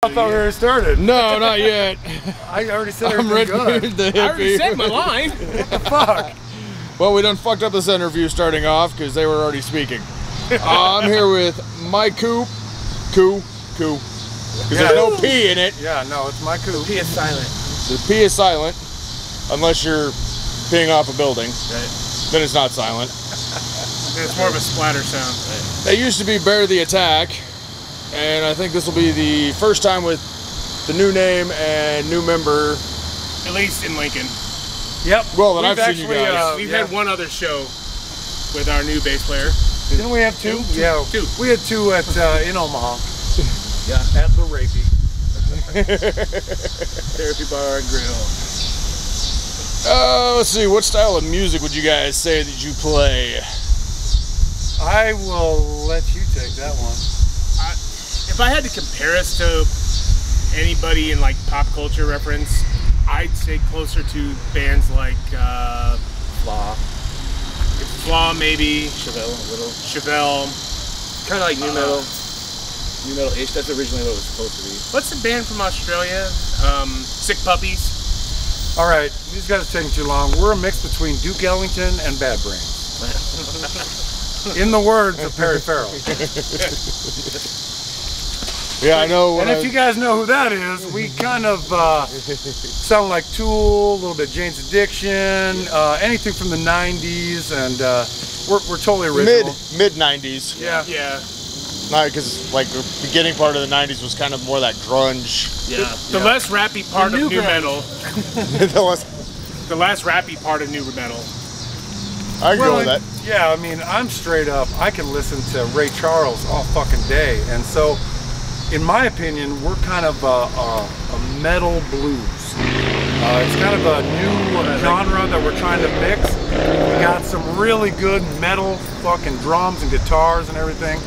I thought we already started. No, not yet. I already said I'm Red Beard the Hippy. I already said my line. What the fuck? Well, we done fucked up this interview starting off because they were already speaking. I'm here with My Coup. Because there's no P in it. Yeah, no, it's My Coup. The P is silent. The P is silent, unless you're peeing off a building. Right. Then it's not silent. It's more of a splatter sound. Right. They used to be Bear the Attack, and I think this will be the first time with the new name and new member. At least in Lincoln. Yep. Well, then I've seen you guys. We've had one other show with our new bass player. Didn't we have two? Yeah, two. We had two at in Omaha. Yeah. At the Rapey. Therapy Bar and Grill. Let's see, what style of music would you guys say that you play? I will let you take that one. If I had to compare us to anybody in like pop culture reference, I'd say closer to bands like Flaw maybe. Chevelle, a little. Chevelle. Kind of like new metal. New metal-ish. That's originally what it was supposed to be. What's the band from Australia? Sick Puppies. All right, these guys are taking too long. We're a mix between Duke Ellington and Bad Brains. In the words of Perry Farrell. Yeah, I know. And if you guys know who that is, we kind of sound like Tool, a little bit Jane's Addiction, anything from the 90s, and we're totally original. Mid 90s. Yeah. Yeah. Not because like the beginning part of the 90s was kind of more that grunge. Yeah. The less rappy part of new metal. The last rappy part of new metal. I can go with that. Yeah, I mean, I'm straight up. I can listen to Ray Charles all fucking day, and so, in my opinion, we're kind of a metal blues. It's kind of a new genre that we're trying to mix. We got some really good metal fucking drums and guitars and everything.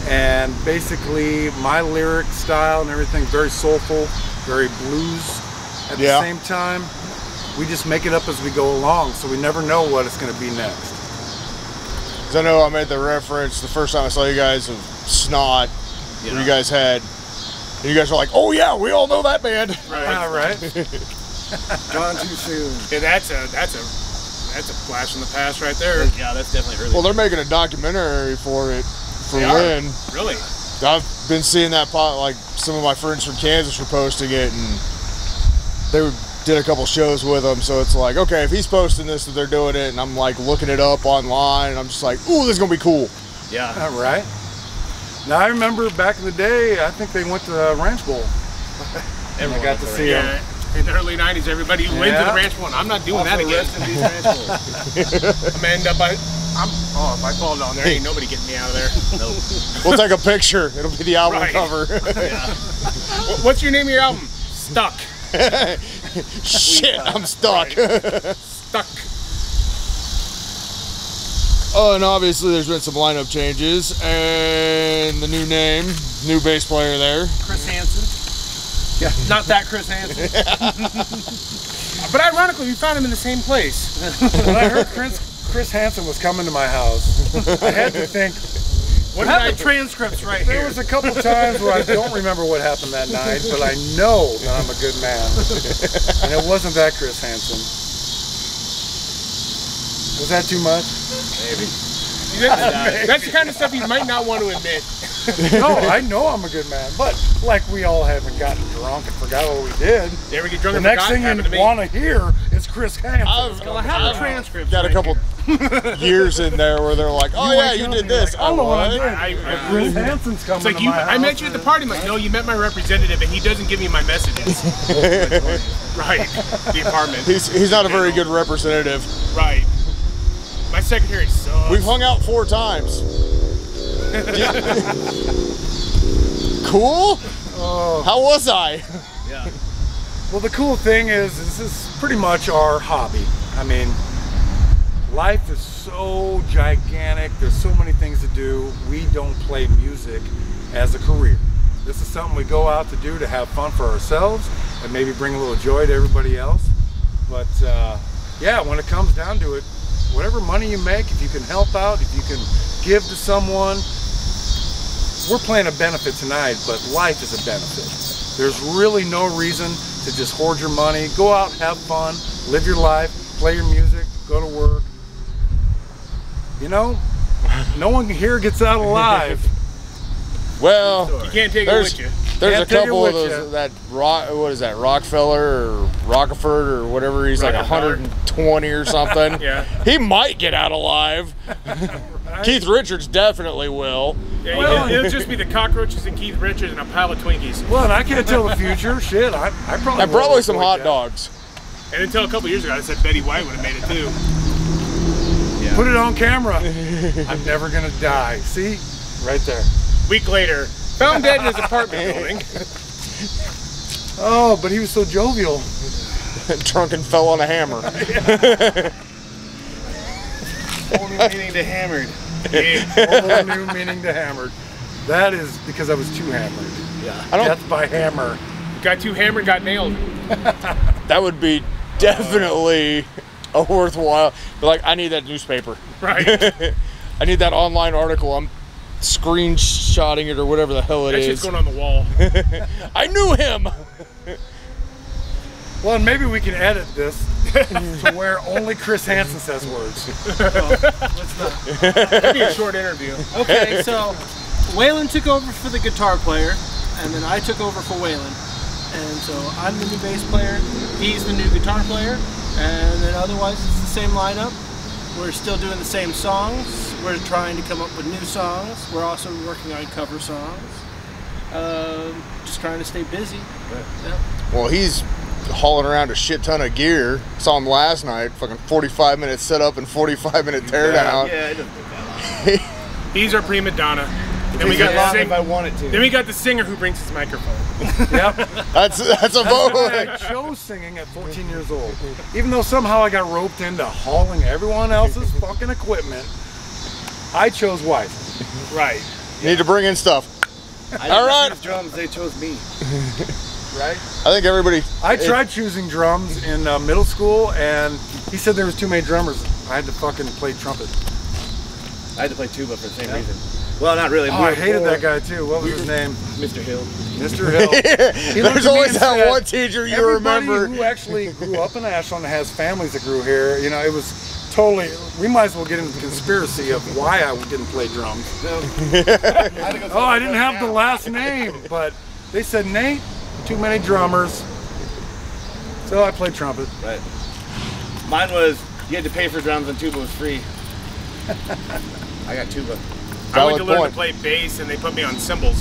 And basically, my lyric style and everything, very soulful, very blues at the same time. We just make it up as we go along, so we never know what it's going to be next. Because I know I made the reference the first time I saw you guys of Snot, where you guys had, and you guys were like, oh yeah, we all know that band. Right. Right. Gone too soon. Yeah, that's a flash in the past right there. Yeah, that's definitely early. Well, they're making a documentary for it. For Lynn. Really? I've been seeing that like some of my friends from Kansas were posting it, and they did a couple shows with them, so it's like, okay, if he's posting this that they're doing it, and I'm like looking it up online, and I'm just like, ooh, this is gonna be cool. Yeah. All right. Now I remember back in the day, I think they went to the Ranch Bowl. And I got to see them. In the early 90s, everybody went to the Ranch Bowl, and I'm not doing that again. I'm gonna end up if I fall down there, ain't nobody getting me out of there. Nope. We'll take a picture. It'll be the album cover. Yeah. What's your name of your album? Stuck. Shit, I'm stuck. Right. Stuck. Oh, and obviously there's been some lineup changes, and the new name, new bass player there. Chris Hansen. Yeah. Not that Chris Hansen. But ironically, we found him in the same place. When I heard Chris Hansen was coming to my house, I had to think, I have the transcripts right here. There was a couple times where I don't remember what happened that night, but I know that I'm a good man. And it wasn't that Chris Hansen. Was that too much? Maybe. That's the kind of stuff you might not want to admit. No, I know I'm a good man, but like we all haven't gotten drunk and forgot what we did. You ever get drunk The next thing you want to hear is Chris Hansen. I have the transcripts. Got a couple years in there where they're like, oh yeah, you did this. I know what I did. I Chris Hansen's coming it's like to my house. I met you at the party. I'm like, no, you met my representative, and he doesn't give me my messages. Right, the apartment. He's not a very good representative. Right. My secretary sucks. We've hung out 4 times. Cool? How was I? Yeah. Well, the cool thing is, this is pretty much our hobby. I mean, life is so gigantic. There's so many things to do. We don't play music as a career. This is something we go out to do to have fun for ourselves and maybe bring a little joy to everybody else. But yeah, when it comes down to it, whatever money you make, if you can help out, if you can give to someone, we're playing a benefit tonight, but life is a benefit. There's really no reason to just hoard your money. Go out, have fun, live your life, play your music, go to work. You know, no one here gets out alive. Well, You can't take it with you. There's Can't a take it couple of with those, ya. that what is that, Rockefeller or Rockeford or whatever, he's like 120 or something. Yeah. He might get out alive. Keith Richards definitely will. Yeah, Well, it'll just be the cockroaches and Keith Richards and a pile of Twinkies. Well, and I can't tell the future. Shit, I probably And probably will some avoid hot that. dogs. And until a couple years ago, I said Betty White would have made it too. Put it on camera. I'm never gonna die. See? Right there. Week later, found dead in his apartment building. Oh, but he was so jovial. Drunk and fell on a hammer. Whole new meaning to hammered. Whole new meaning to hammered. That is because I was too hammered. I don't. Death by hammer. Got too hammered, got nailed. That would be definitely a worthwhile. Like, I need that newspaper. Right. I need that online article. I'm screenshotting it or whatever the hell it That shit's is. going on the wall. I knew him. Well, and maybe we can edit this to where only Chris Hansen says words. It'd be a short interview. Okay, so Waylon took over for the guitar player, and then I took over for Waylon. And so I'm the new bass player, he's the new guitar player, and then otherwise it's the same lineup. We're still doing the same songs. We're trying to come up with new songs. We're also working on cover songs. Just trying to stay busy. Yeah. Well, he's hauling around a shit ton of gear. Saw him last night. Fucking 45-minute setup and 45-minute teardown. Yeah, it doesn't take that long. He's our prima donna. Then we Takes got that long the if I want it to. Then we got the singer who brings his microphone. Yep. That's a vote. I chose singing at 14 years old. Even though somehow I got roped into hauling everyone else's fucking equipment, I chose wisely. Right. Need to bring in stuff. I didn't All right. choose drums, they chose me. Right? I think everybody. I tried choosing drums in middle school, and he said there was too many drummers. I had to fucking play trumpet. I had to play tuba for the same reason. Well, not really. Oh, I hated that guy too. What was his name? Mr. Hill. Mr. Hill. He looked There's at me always and that said, one teacher you everybody remember. who actually grew up in Ashland and has families that grew here, you know, it was totally, we might as well get into the conspiracy of why I didn't play drums. No. Oh, I didn't have the last name, but they said, Nate, too many drummers. So I played trumpet. Right. Mine was, you had to pay for drums and tuba was free. I got tuba. I went to Valid learn point. to play bass and they put me on cymbals.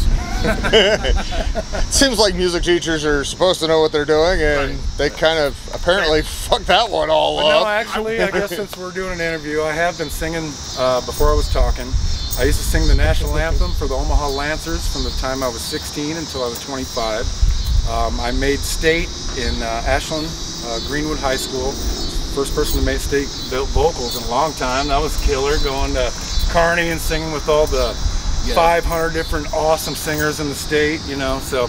Seems like music teachers are supposed to know what they're doing, and they kind of apparently fucked that one all But no, up. actually, I guess since we're doing an interview, I have been singing before I was talking. I used to sing the national anthem for the Omaha Lancers from the time I was 16 until I was 25. I made state in Ashland, Greenwood High School. First person to make state vocals in a long time. That was killer, going to Kearney and singing with all the 500 different awesome singers in the state, you know. So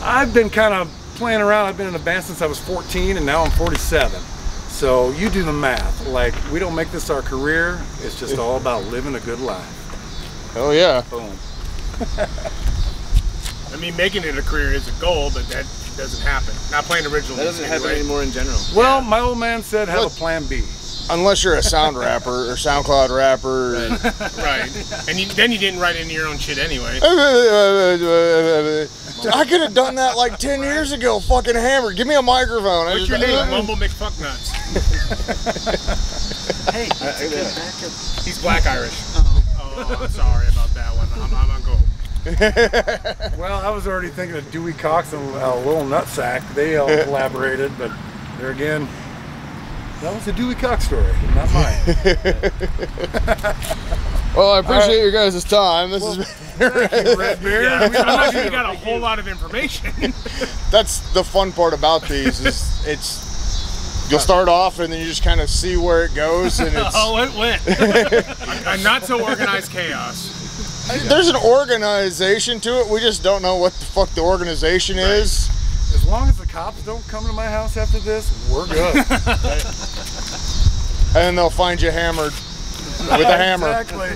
I've been kind of playing around. I've been in a band since I was 14 and now I'm 47. So you do the math. Like, we don't make this our career. It's just all about living a good life. Hell yeah. Boom. I mean, making it a career is a goal, but that doesn't happen. Not playing original That doesn't music, happen right? anymore in general. Well, my old man said have a What? plan B. Unless you're a sound rapper or SoundCloud rapper. Right. And then you didn't write any of your own shit anyway. I could have done that like 10 years ago. Fucking hammered. Give me a microphone. What's your name? Mumble McFucknuts. Hey, that's a good backup. He's Black Irish. Oh. I'm sorry about that one. I'm on go. Well, I was already thinking of Dewey Cox and Lil Nutsack. They all collaborated, but there again, that was a Dewey Cox story, not mine. Well, I appreciate your guys' time. This is Red Beard. I'm not sure you got a whole lot of information. that's the fun part about these. Is it's you'll start off and then you just kind of see where it goes, and it's Oh, it went. A not so organized chaos. there's an organization to it. We just don't know what the fuck the organization is. As long as the cops don't come to my house after this, we're good. And they'll find you hammered with a hammer. Exactly.